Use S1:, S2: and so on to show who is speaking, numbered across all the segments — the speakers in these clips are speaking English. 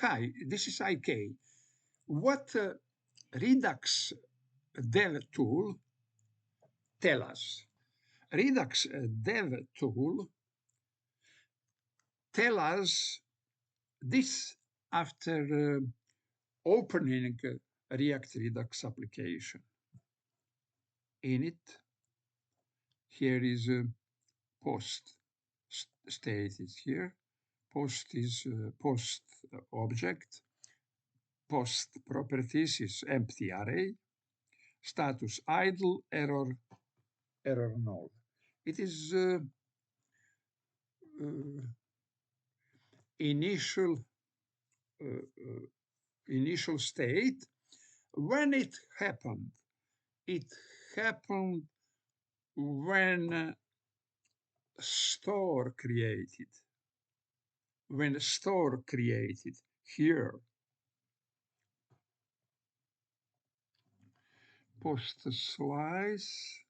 S1: Hi, this is IK. What Redux Dev Tool tell us? Redux Dev Tool tell us this after opening React Redux application. In it, here is a post state is here. Post is post object. Post properties is empty array. Status idle, error null. It is initial initial state. When it happened when store created. When store created here. Post slice.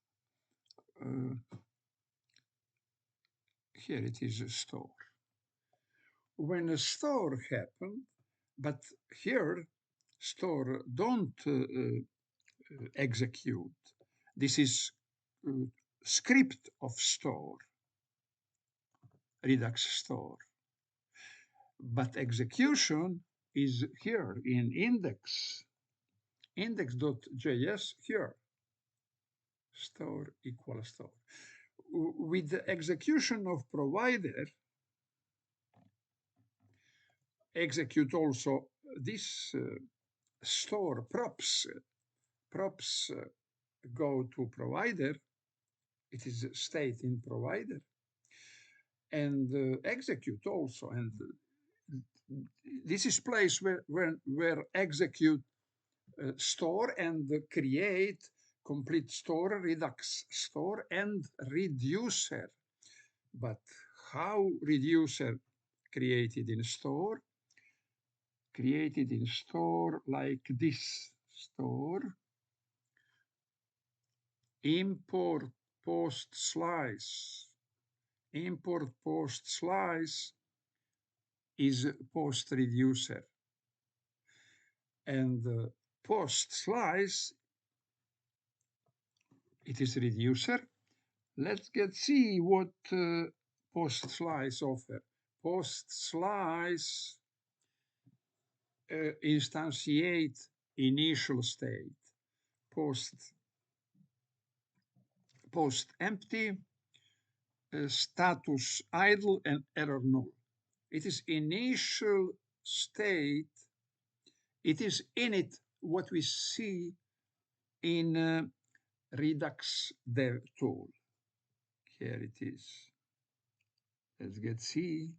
S1: Here it is a store. When a store happened, but here store don't execute. This is script of store, Redux store. But execution is here in index.js here. Store equals store. With the execution of provider, execute also this store props. Props go to provider. It is state in provider. And execute also. And this is place where execute store and create complete store, Redux store and reducer. But how reducer created in store? Created in store like this. Store, import post slice. Import post slice is post reducer. And post slice, it is reducer. Let's see what post slice offer. Post slice instantiate initial state. Post empty, status idle and error null. It is initial state. It is in it what we see in Redux Dev Tool. Here it is. Let's see.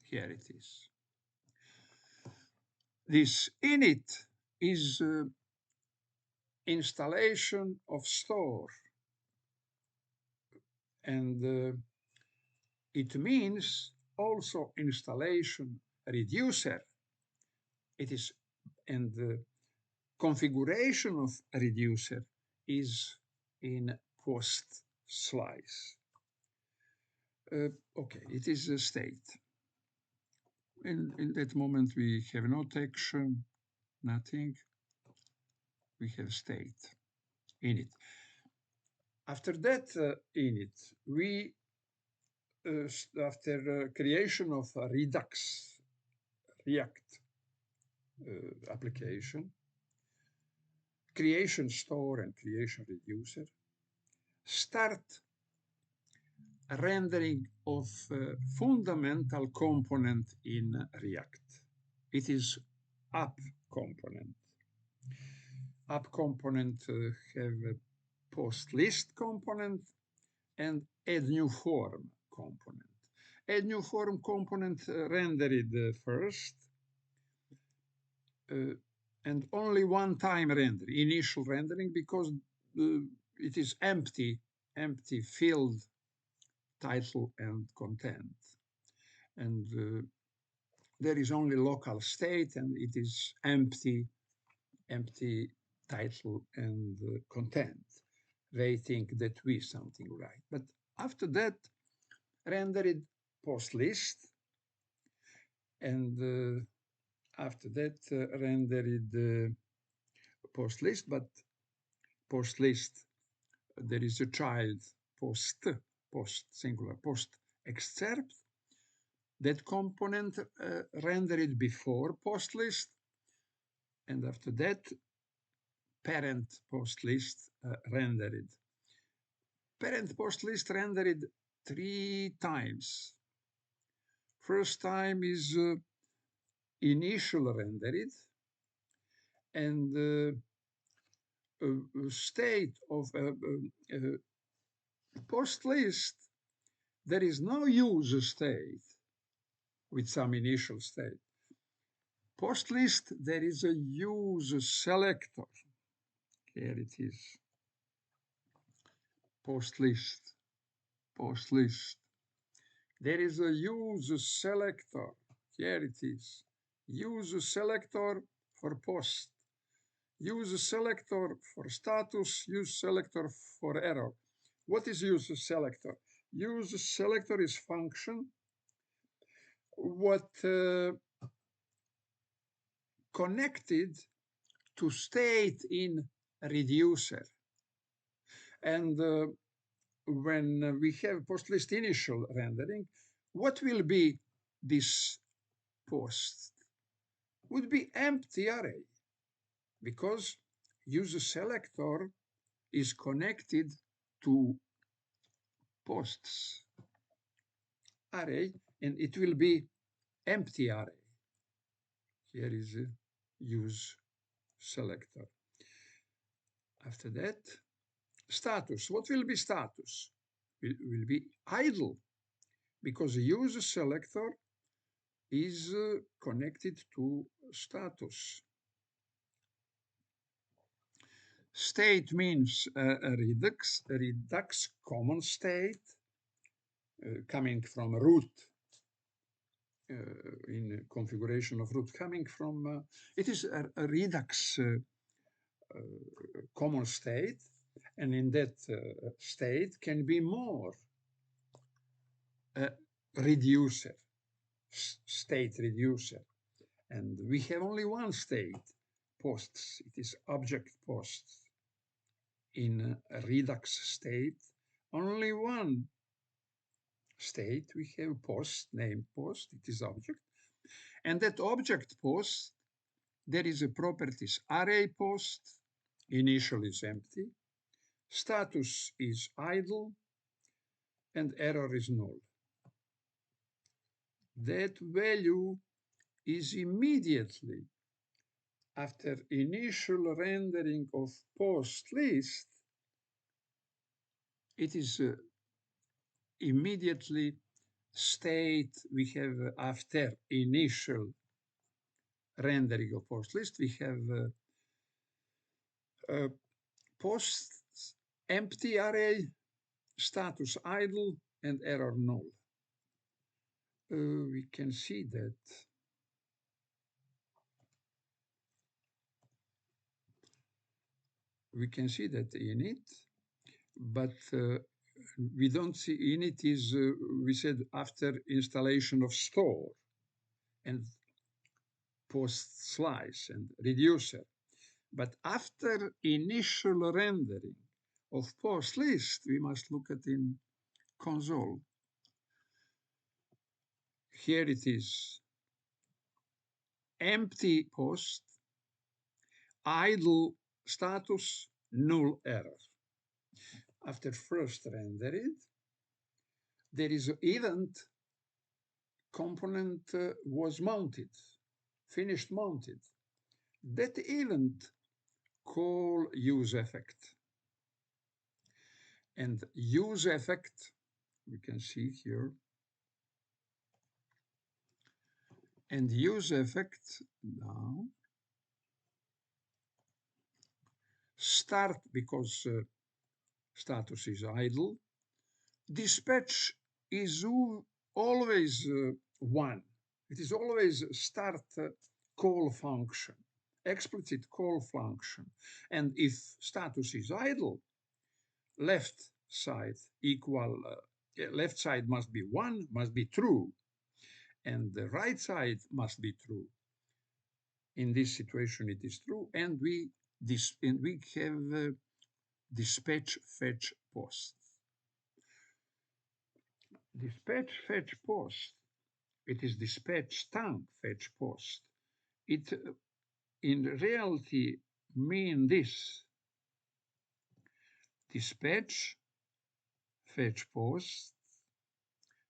S1: Here it is. This init is installation of store. And it means also installation reducer. It is, and the configuration of reducer is in post slice. Okay, it is a state. In that moment, we have not action, nothing. We have state in it. After that init, we after creation of a Redux React application, creation store and creation reducer, start rendering of fundamental component in React. It is app component. App component have a post list component and add new form component. Add new form component rendered first and only one time render, initial rendering, because it is empty field, title and content. And there is only local state and it is empty title and content. they think that we something right. But after that, rendered post list, and after that, rendered post list, but post list, there is a child post singular, post excerpt. That component rendered before post list, and after that, parent post list rendered. Parent post list rendered 3 times. First time is initial rendered, and state of post list, there is no user state with some initial state. Post list, there is a user selector. Here it is. Post list, post list. There is a user selector. Here it is. User selector for post. User selector for status. User selector for error. What is user selector? User selector is function what connected to state in reducer. And when we have post list initial rendering, what will be this post? Would be empty array, because user selector is connected to posts array, and it will be empty array. Here is a use selector. After that, status. What will be status? Will be idle, because the user selector is connected to status. State means a Redux common state coming from root in configuration of root, coming from, it is a Redux common state, and in that state can be more reducer, state reducer. And we have only one state, posts. It is object posts. In a Redux state, only one state, we have post, named post, it is object. And that object post, there is a properties array post, initial is empty, status is idle, and error is null. That value is immediately after initial rendering of post list, it is immediately state we have after initial rendering of post list, we have post empty array, status idle, and error null. We can see that in it, but we don't see in it is, we said after installation of store and post slice and reducer. But after initial rendering of post list, we must look at in console. Here it is, empty post, idle status, null error. After first rendered, there is an event component was mounted, finished mounted. That event call use effect. And use effect, we can see here, and use effect now start because status is idle. Dispatch is always one. It is always start call function, explicit call function. And if status is idle, left side equal, left side must be 1, must be true, and the right side must be true. In this situation, it is true, and we have dispatch fetch post. Dispatch fetch post. It is dispatch tank fetch post. It in reality mean this: dispatch fetch post.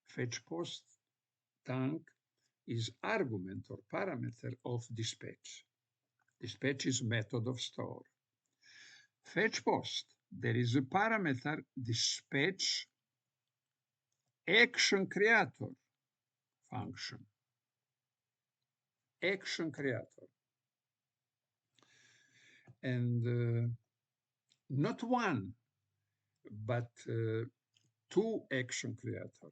S1: Fetch post tank is argument or parameter of dispatch. Dispatch is method of store. Fetch post, there is a parameter dispatch action creator function. Action creator. And not one, but two action creator.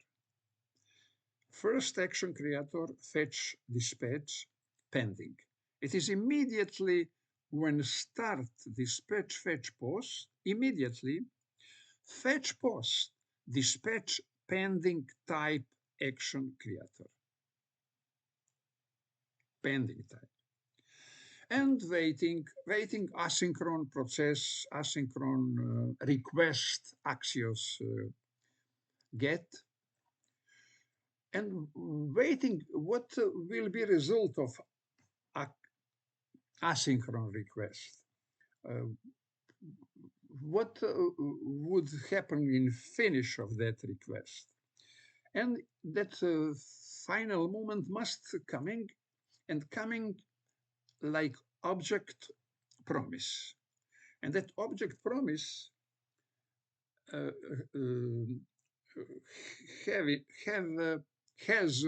S1: First action creator fetch dispatch pending. It is immediately when start dispatch fetch post, immediately fetch post dispatch pending type action creator. Pending type. And waiting asynchron process, asynchron request Axios get, and waiting what will be result of asynchron request. What would happen in finish of that request? And that final moment must coming like object promise. And that object promise has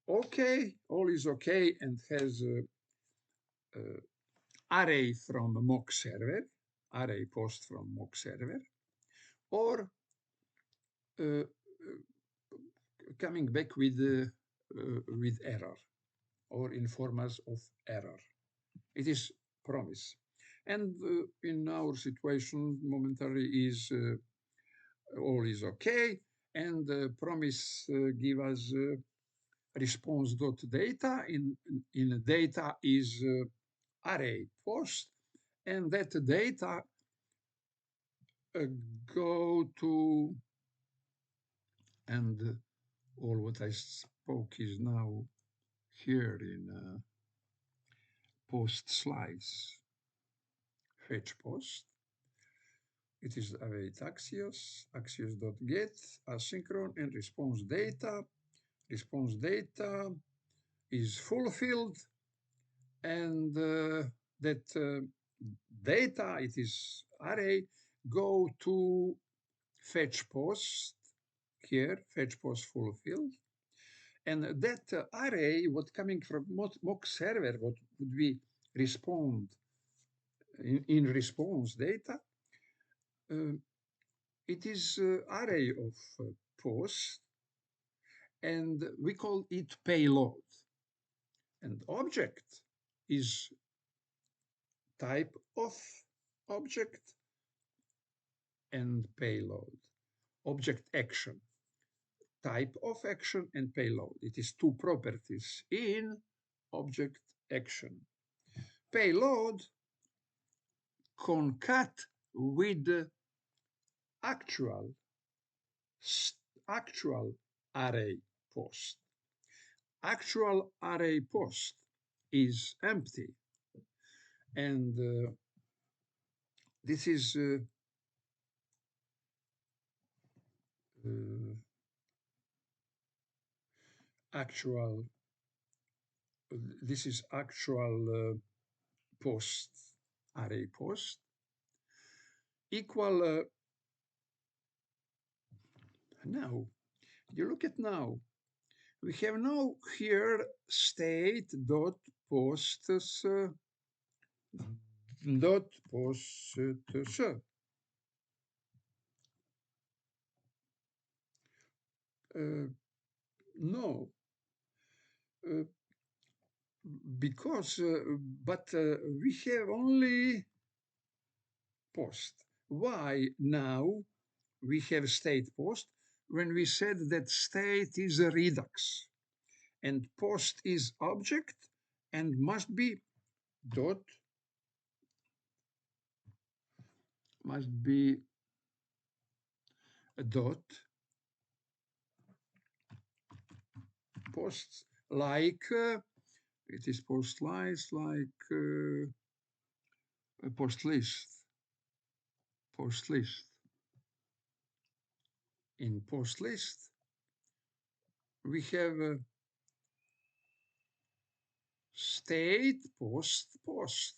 S1: okay, all is okay, and has array from mock server, array post from mock server, or coming back with error or inform us of error. It is promise. And in our situation, momentary is all is okay, and promise give us response.data. In data is array post, and that data go to, and all what I spoke is now here in post slides. Fetch post. It is await Axios, Axios.get, asynchron, and response data. Response data is fulfilled, and that data, it is array, go to fetch post here, fetch post fulfilled. And that array, what coming from mock server, what would we respond in response data, it is array of posts, and we call it payload. And object is type of object and payload. Object action, type of action and payload. It is two properties in object action. Payload concat with actual array post. Actual array post is empty, and this is actual. This is actual post, array post equal. Now, you look at now. We have now here state dot posts dot posts. No, because but we have only post. Why now we have state post when we said that state is a redux and post is object and must be dot, must be a dot posts like it is post lines like a post list. Post list. In post list, we have state, post, post.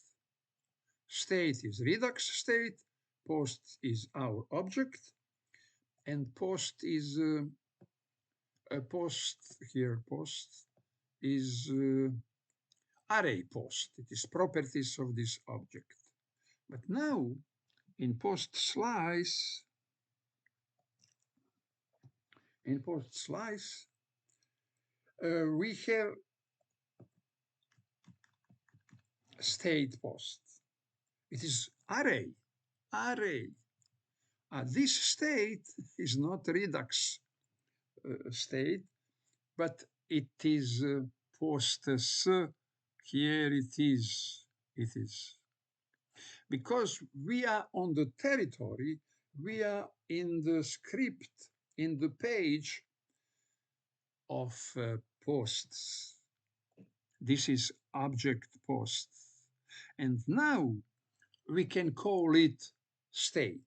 S1: State is Redux state, post is our object, and post is a post here. Post is array post. It is properties of this object. But now in post slice, we have state post. It is array, array. This state is not Redux state, but it is posts. Here it is. It is. Because we are on the territory, we are in the script, in the page of posts. This is object posts. And now we can call it state.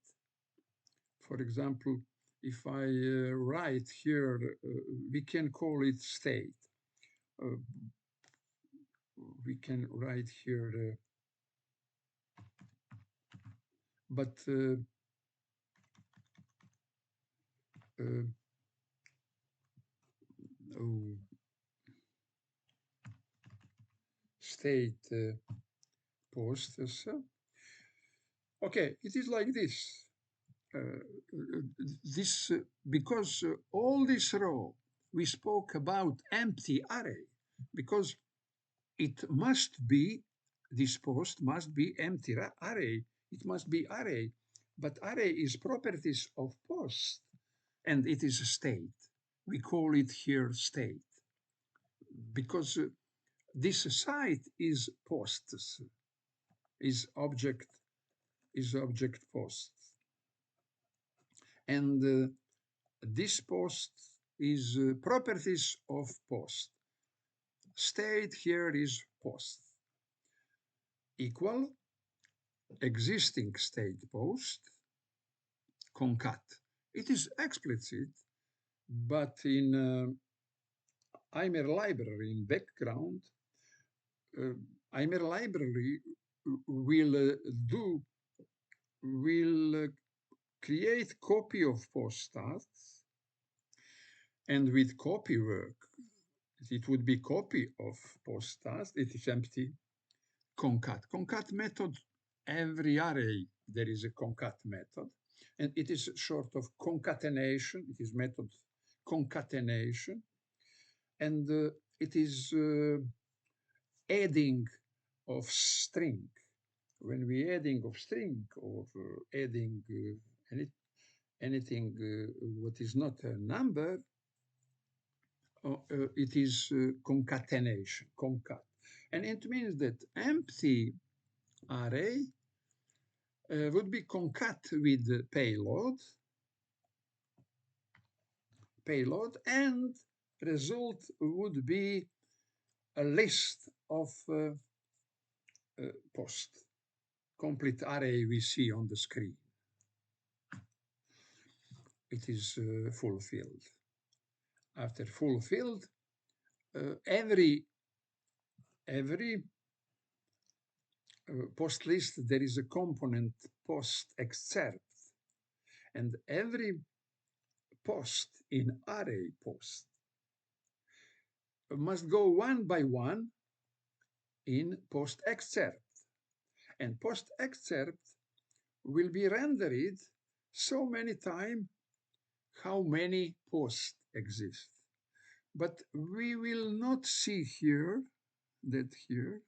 S1: For example, if I write here, we can call it state. We can write here, but oh, state posts. Okay, it is like this. Because all this row we spoke about empty array because it must be, this post must be empty array. It must be array, but array is properties of post and it is a state. We call it here state because this site is posts, is object post. And this post is properties of post. State here is post. Equal existing state post concat. It is explicit, but in IMER library in background, IMER library will create copy of post stats, and with copy work, it would be copy of post stats. It is empty. Concat. Concat method, every array there is a concat method, and it is short of concatenation. It is method concatenation, and it is adding of string. When we adding of string or adding anything what is not a number, it is concatenation, concat. And it means that empty array would be concat with payload, and result would be a list of post, complete array we see on the screen. It is fulfilled. After fulfilled, every post list, there is a component post excerpt, and every post in array post must go one by one in post excerpt, and post excerpt will be rendered so many times how many posts exist. But we will not see here that here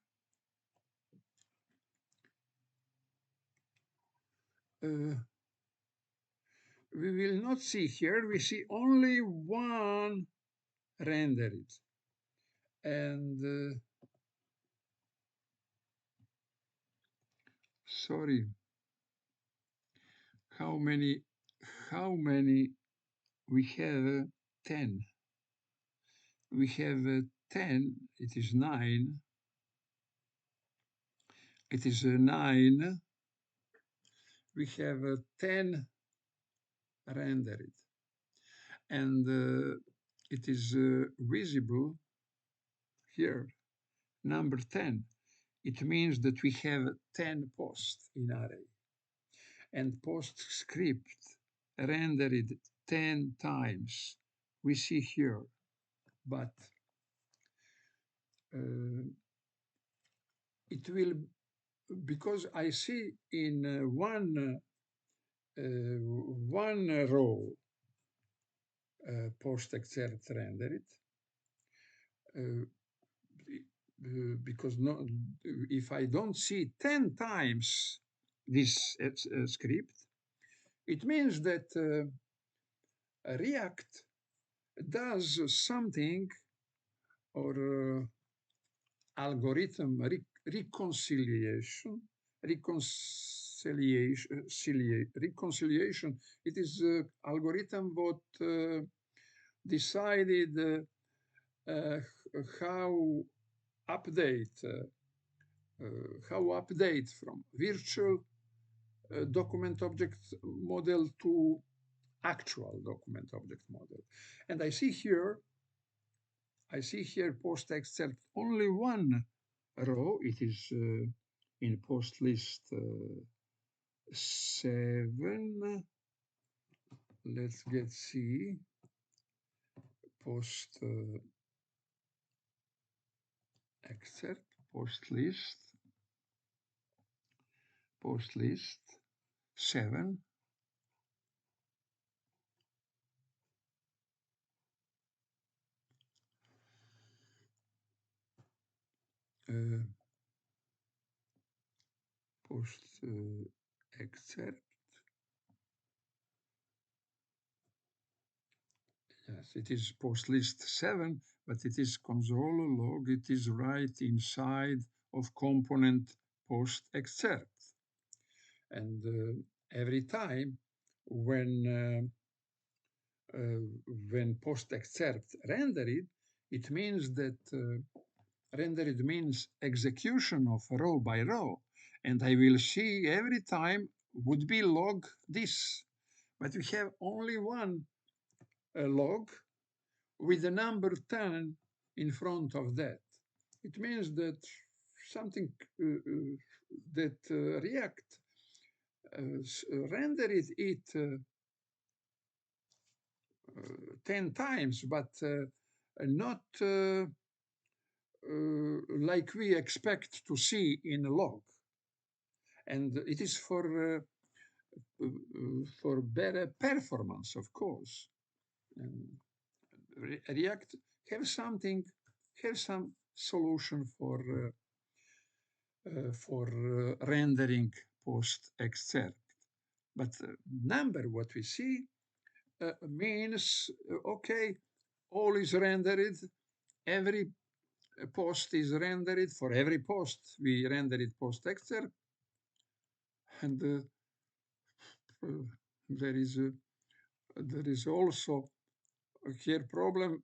S1: we will not see here, we see only one rendered. And sorry, how many, how many we have? 10. We have 10, it is 9. It is 9. We have 10 rendered. And it is visible here, number 10. It means that we have 10 posts in array. And PostScript rendered 10 times. We see here, but it will, because I see in one row post excerpt rendered, because no, if I don't see 10 times this script, it means that React does something, or algorithm reconciliation. It is algorithm what decided how update from virtual document object model to actual document object model. And I see here post excerpt only one row. It is in post list 7. Let's get see post excerpt post list 7. Post excerpt. Yes, it is post list 7, but it is console log. It is right inside of component post excerpt. And every time when post excerpt rendered, it means that rendered means execution of row by row. And I will see every time would be log this. But we have only one log with the number 10 in front of that. It means that something that React rendered it 10 times, but not like we expect to see in a log. And it is for better performance, of course. And React have some solution for rendering post excerpt. But number what we see means okay, all is rendered, every post is rendered. For every post we rendered post excerpt, and there is also here problem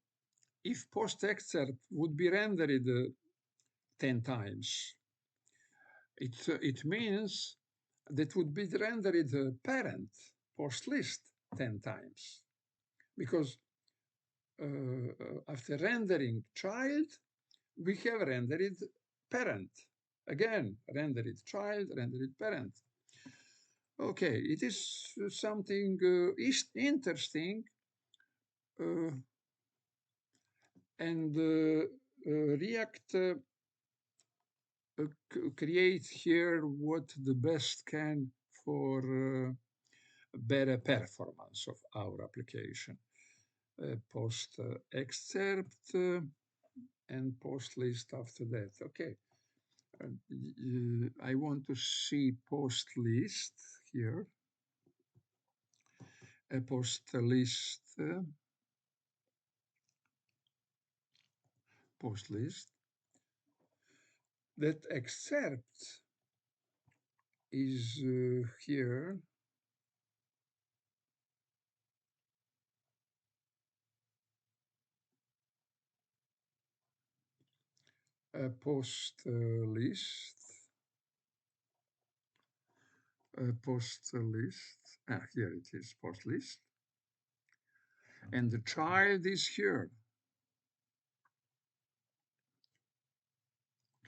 S1: if post excerpt would be rendered 10 times. It means that would be rendered parent post list 10 times, because after rendering child, we have rendered parent. Again, rendered child, rendered parent. Okay, it is something interesting, and React create here what the best can for better performance of our application. Post excerpt and post list after that. Okay, I want to see post list here. a post list that excerpt is here. A post list. Here it is, post list. And the child is here.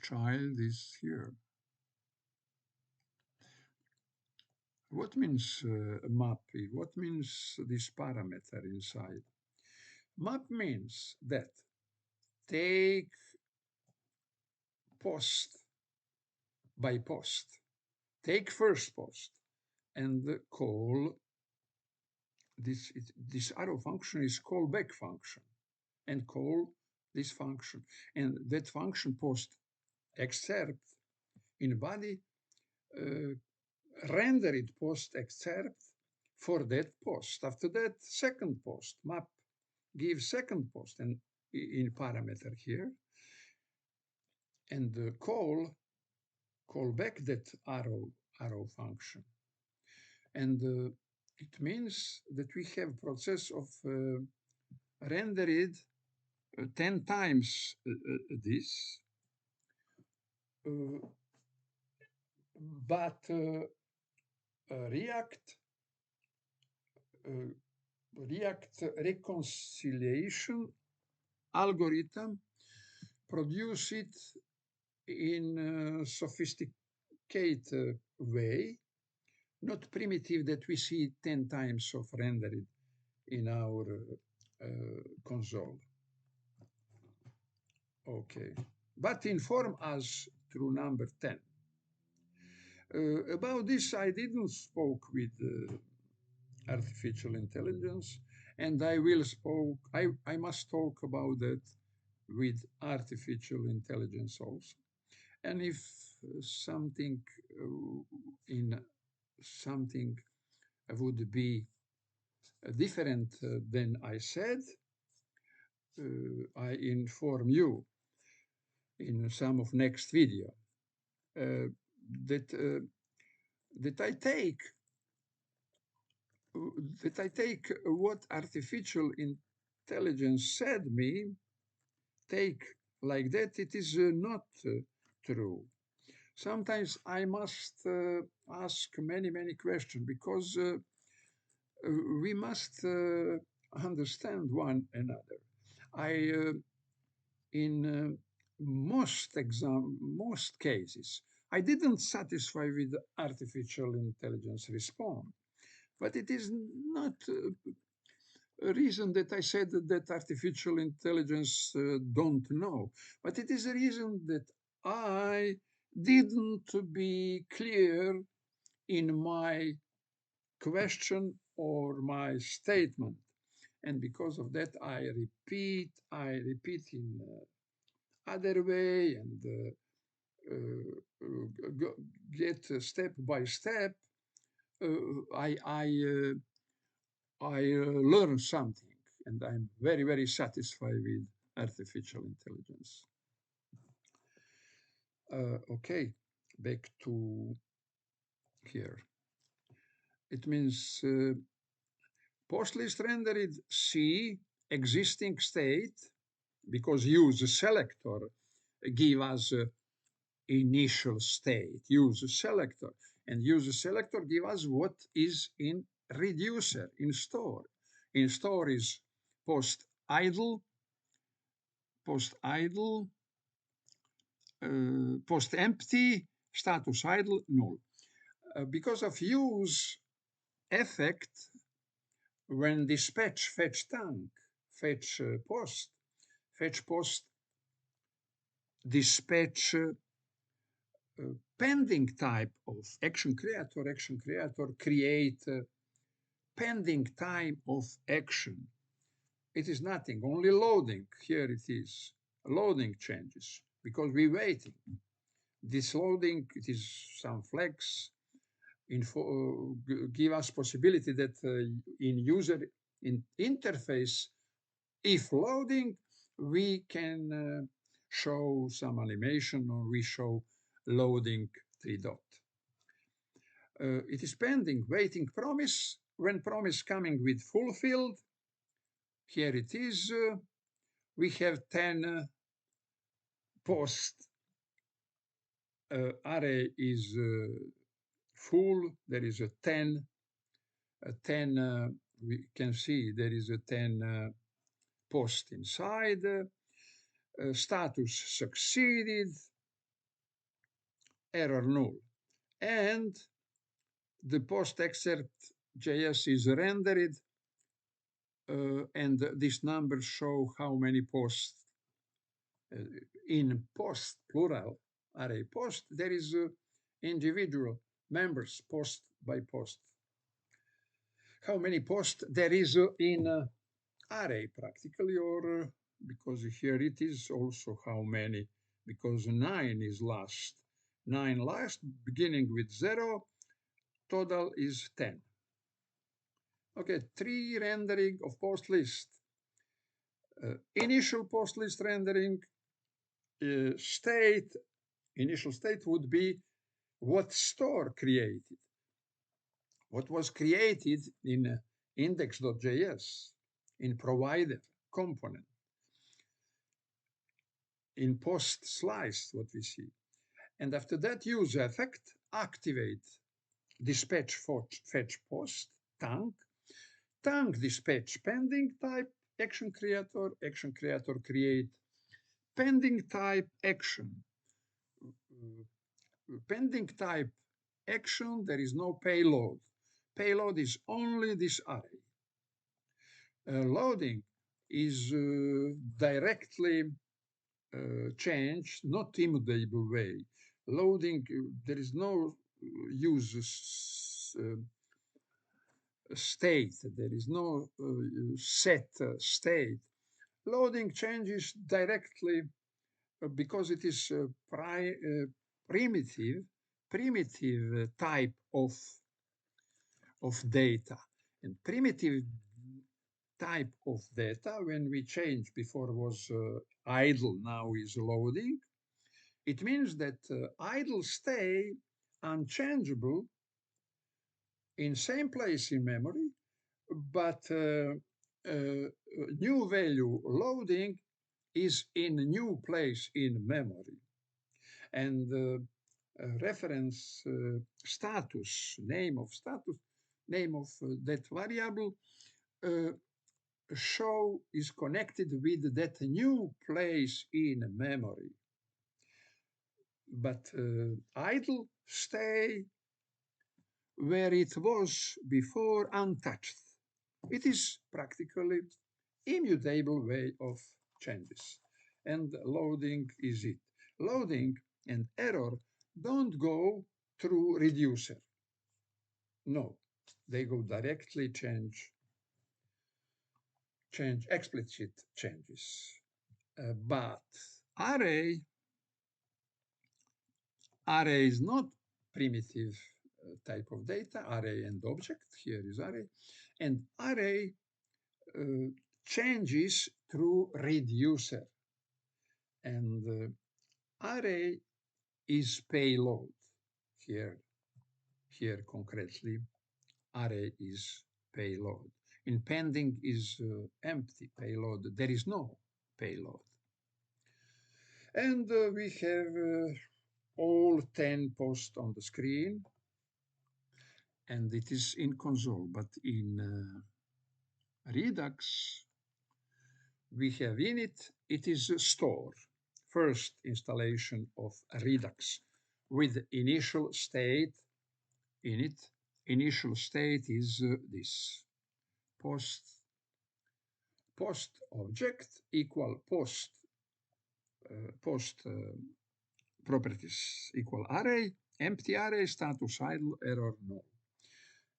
S1: Child is here. What means map? What means this parameter inside? Map means that take post by post. Take first post and call this arrow function is callback function and call this function. And that function post excerpt in body render it post excerpt for that post. After that, second post map give second post and in parameter here and call back that arrow function. And it means that we have process of rendered 10 times this, but React reconciliation algorithm produce it in a sophisticated way, not primitive that we see 10 times of rendered in our console. Okay, but inform us through number 10. About this, I didn't spoke with artificial intelligence, and I must talk about that with artificial intelligence also. And if something would be different than I said, I inform you in some of next video that I take what artificial intelligence said me, take like that, it is not true. Sometimes I must ask many questions because we must understand one another. In most cases, I didn't satisfy with the artificial intelligence response, but it is not a reason that I said that artificial intelligence don't know, but it is a reason that I didn't be clear in my question or my statement. And because of that, I repeat in other way and get step by step. I learn something, and I'm very satisfied with artificial intelligence. Okay, back to here. It means post list rendered C existing state because use selector give us initial state, use selector, and use selector give us what is in reducer, in store. In store is post idle, post empty, status idle, null. Because of use effect, when dispatch fetch tank, fetch post, dispatch pending type of action creator create pending time of action. It is nothing, only loading. Here it is, loading changes because we're waiting. This loading, it is some flags. give us possibility that in user interface, if loading, we can show some animation, or we show loading 3 dot. It is pending, waiting promise. When promise coming with fulfilled, here it is. We have 10 post. Array is full. There is a 10. We can see there is a 10 post inside. Status succeeded. Error null. And the post excerpt JS is rendered, and these numbers show how many posts in post plural array post. There is individual members post by post. How many posts there is in array practically, or because here it is also how many, because 9 is last. 9 last, beginning with 0, total is 10. Okay, 3 rendering of post list. Initial post list rendering state, initial state would be what store created, what was created in index.js, in provider component, in post slice, what we see. And after that, use effect, activate dispatch fetch post, tank dispatch pending type, action creator create pending type action. Pending type action, there is no payload. Payload is only this array. Loading is directly changed, not immutable way. Loading, there is no use state, there is no set state. Loading changes directly because it is primitive type of data. And primitive type of data, when we change, before was idle, now is loading, it means that idle stay unchangeable in same place in memory, but new value loading is in a new place in memory. And reference status, name of that variable show is connected with that new place in memory. But idle stay where it was before untouched. It is practically immutable way of changes. And loading is it. Loading and error don't go through reducer. No, they go directly change explicit changes. But array is not primitive type of data, array and object, here is array, and array changes through reducer. And array is payload. Here concretely, array is payload. In pending is empty payload. There is no payload. And we have all 10 posts on the screen. And it is in console, but in Redux, we have in it is a store. First installation of Redux with initial state in it. Initial state is this post object equal post properties equal array, empty array, status idle, error null.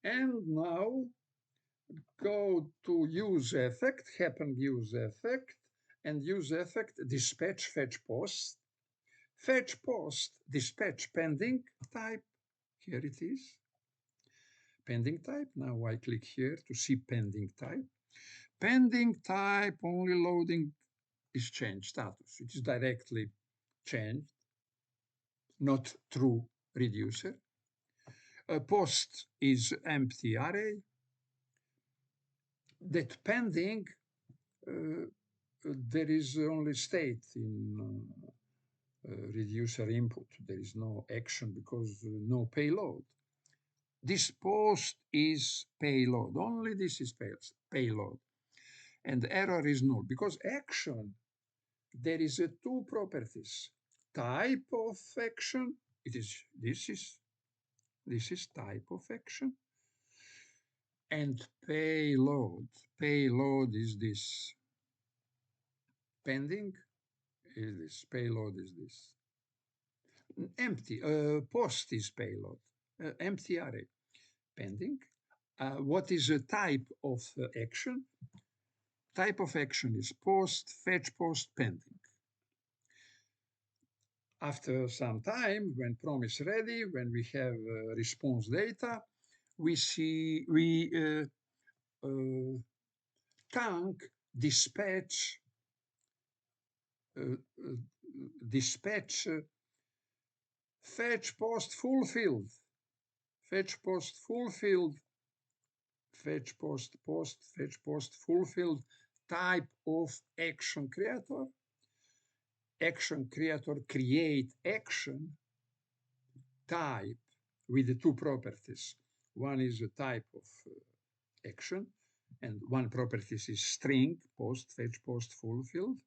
S1: And now go to use effect, happen use effect, and use effect dispatch fetch post. Fetch post dispatch pending type, here it is. pending type. Now I click here to see pending type. Pending type, only loading is changed status. It is directly changed, not true reducer. A post is empty array. That pending, there is only state in reducer input. There is no action because no payload. This post is payload. Only this is payload. And error is null because action, there is two properties. Type of action, this is type of action. And payload. Payload is this. Pending is this. Payload is this. Empty. Post is payload. Empty array. Pending. What is a type of action? Type of action is post, fetch, post, pending. After some time, when prom is ready, when we have response data, we tank dispatch dispatch fetch post fulfilled, fetch post fulfilled, fetch post fetch post fulfilled type of action creator. Action creator create action type with the two properties. One is a type of action, and one property is string, post, fetch, post, fulfilled.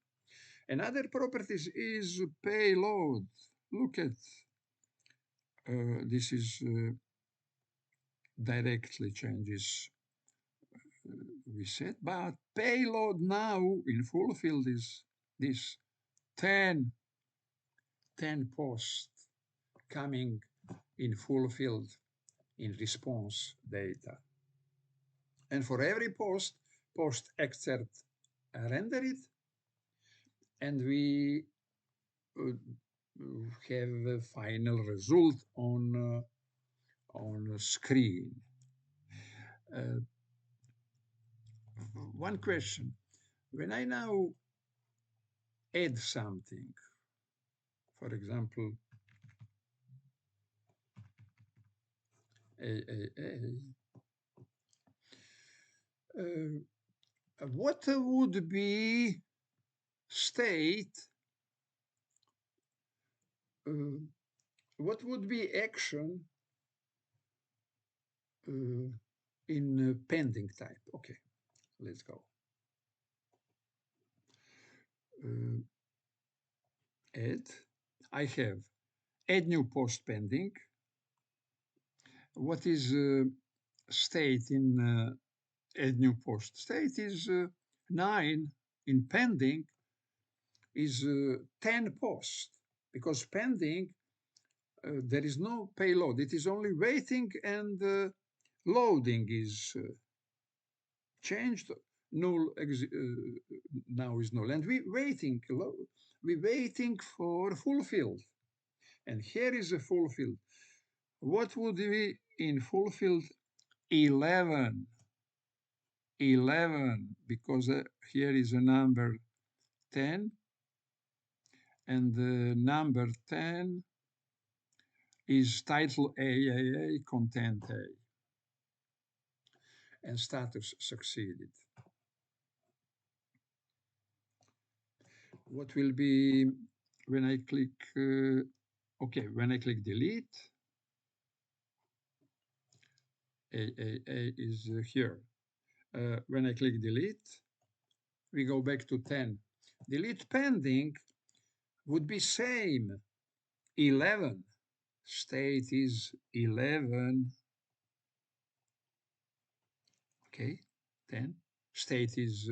S1: Another property is payload. Look at this is directly changes we said, but payload now in fulfilled is this 10 post coming in fulfilled in response data. And for every post excerpt render it, and we have a final result on screen. One question: when I now add something, for example, what would be state? What would be action in pending type? Okay, let's go. Add. I have add new post pending. What is state in add new post? State is 9 in pending is 10 post, because pending there is no payload. It is only waiting, and loading is changed. Null now is null, and we waiting for fulfilled, and here is a fulfilled. What would be in fulfilled? 11, because here is a number 10, and the number 10 is title A, content A, and status succeeded. What will be when I click, okay, when I click delete, A is here. When I click delete, we go back to 10. Delete pending would be same, 11. State is 11. Okay, 10. State is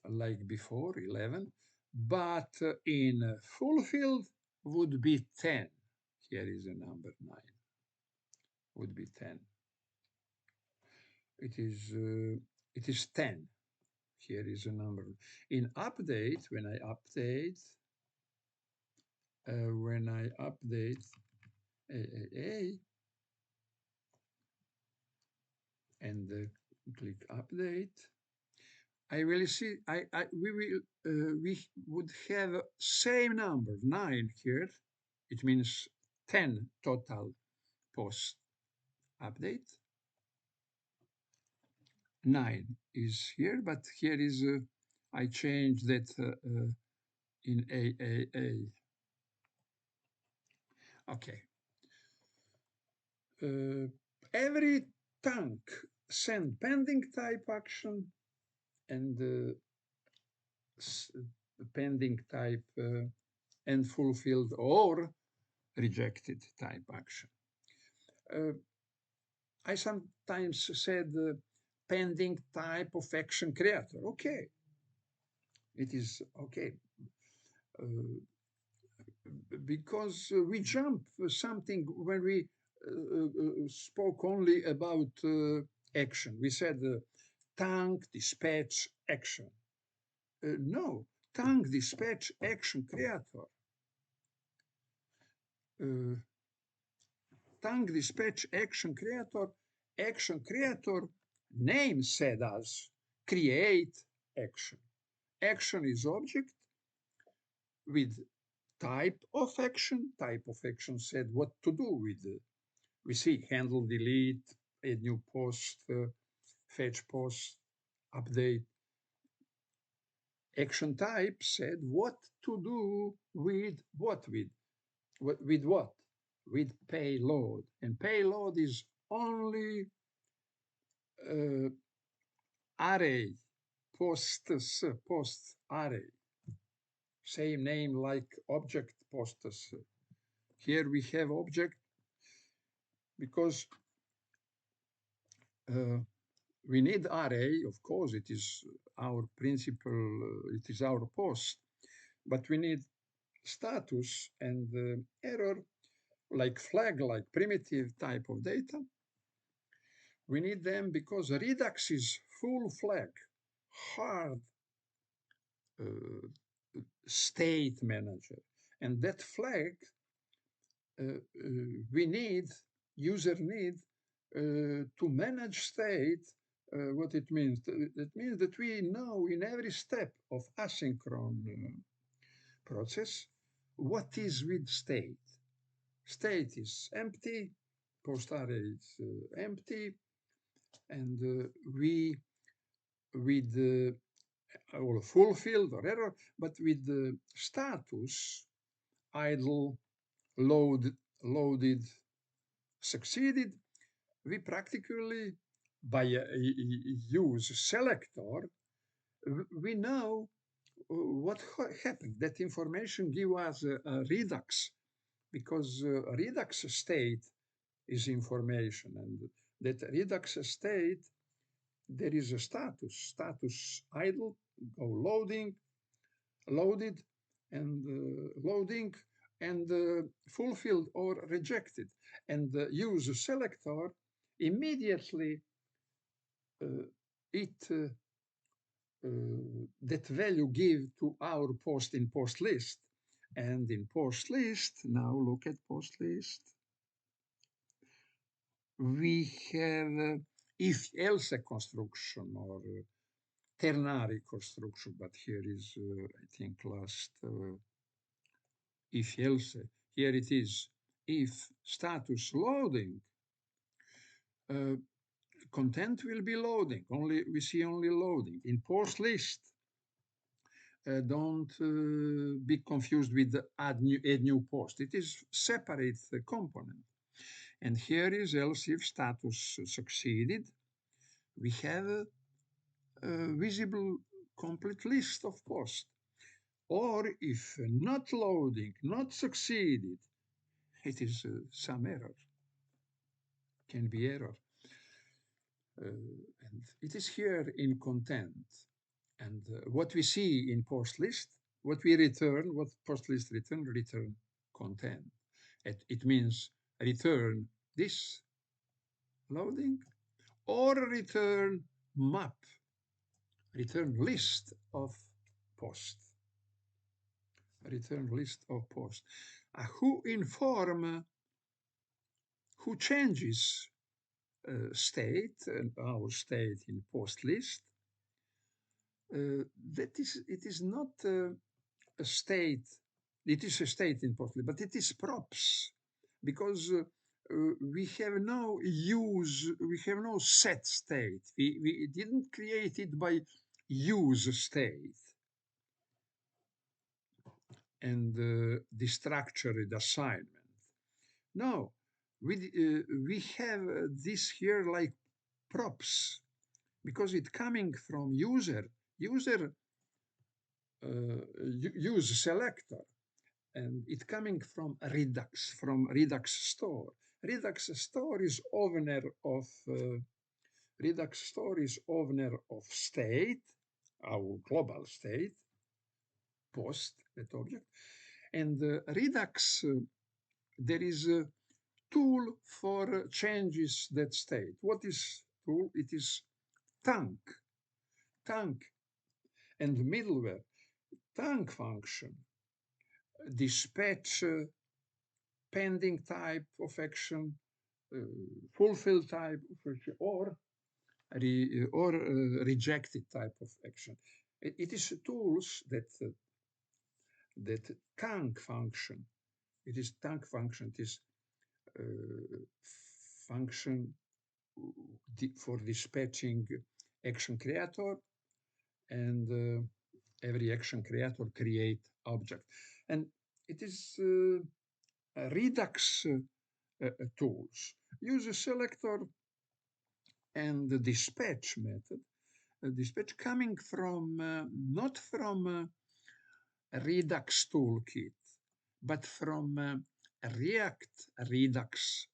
S1: like before, 11. But in fulfilled would be 10. Here is a number 9. Would be 10. It is 10. Here is a number. In update, when I update A, and click update. I will see. We would have same number 9 here. It means 10 total post update. 9 is here, but here is I changed that in AAA. Okay. Every tank send pending type action and pending type and fulfilled or rejected type action. I sometimes said pending type of action creator. Okay, it is okay. Because we jump something when we spoke only about action. We said tank dispatch action. No, tank dispatch action creator. Tank dispatch action creator name said as create action. Action is object with type of action said what to do with it. We see handle, delete, add new post, fetch post, update. Action type said what to do with what, with what? With payload. And payload is only array, post array. Same name like object posts. Here we have object because we need array, of course, it is our principal, it is our post, but we need status and error, like flag, like primitive type of data. We need them because Redux is full flag, hard state manager. And that flag, we need, user need to manage state. What it means? It means that we know in every step of asynchronous process what is with state. State is empty, post array is empty, and we with or fulfilled or error, but with the status idle, loaded, succeeded, we practically by use selector we know what happened. That information give us a Redux because Redux state is information, and that Redux state there is a status idle, go loaded, and loading, and fulfilled or rejected, and use selector immediately it that value give to our post in post list. And in post list, now look at post list, we have if else construction or ternary construction, but here is, I think, last if else. Here it is, if status loading, content will be loading. Only we see only loading. In post list, don't be confused with the add new post. It is separate component. And here is else if status succeeded. We have a visible complete list of posts. Or if not loading, not succeeded, it is some error, can be error. And it is here in content. And what we see in post list, what we return, what post list return content. It means return this loading or return map, return list of post. Return list of post. Who inform, who changes state, our state in post list, it is not a state. It is a state in post list, but it is props because we have no we have no set state. We didn't create it by use state and the structured assignment. No, we have this here like props because it coming from user use selector, and it coming from Redux store. Redux store is owner of state, our global state, post that object, and Redux there is a tool for changes that state. What is tool? It is tank, and middleware. Tank function dispatch pending type of action, fulfill type of action, or rejected type of action. It is tools that tank function. It is tank function. It is function for dispatching action creator, and every action creator create object, and it is Redux tools use a selector and the dispatch method. Dispatch coming from not from Redux toolkit, but from React Redux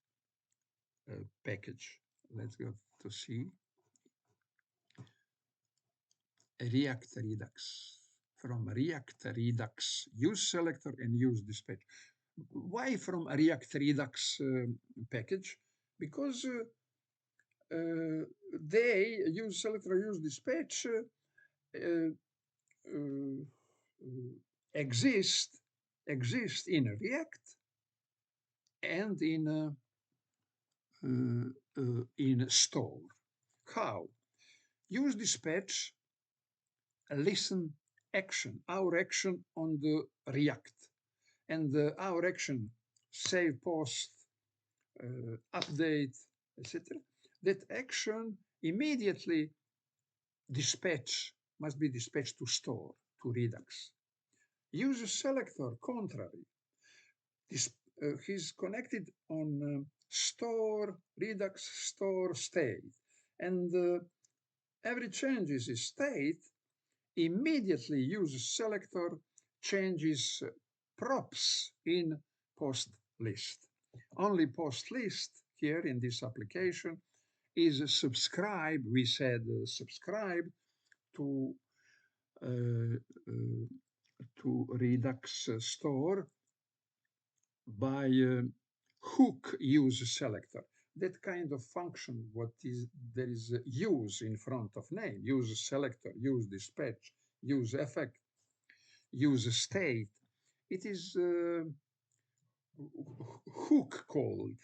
S1: package. Let's go to see React Redux. From React Redux use selector and use dispatch. Why from React Redux package? Because they use selector, use dispatch exist in React and in store. How? Use dispatch listen action, our action on the React, and our action save, post, update, etc. That action immediately must be dispatched to store, to Redux. Use a selector, contrary. He's connected on store, Redux store state, and every changes in state immediately use selector changes props in post list. Only post list here in this application is subscribe. We said subscribe to Redux store by hook use selector. That kind of function, what is there is use in front of name, use selector, use dispatch, use effect, use state. It is hook called.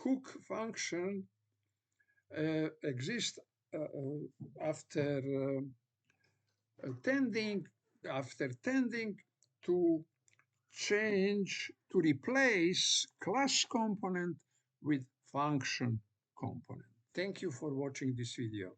S1: Hook function exists after tending to replace class component with function component. Thank you for watching this video.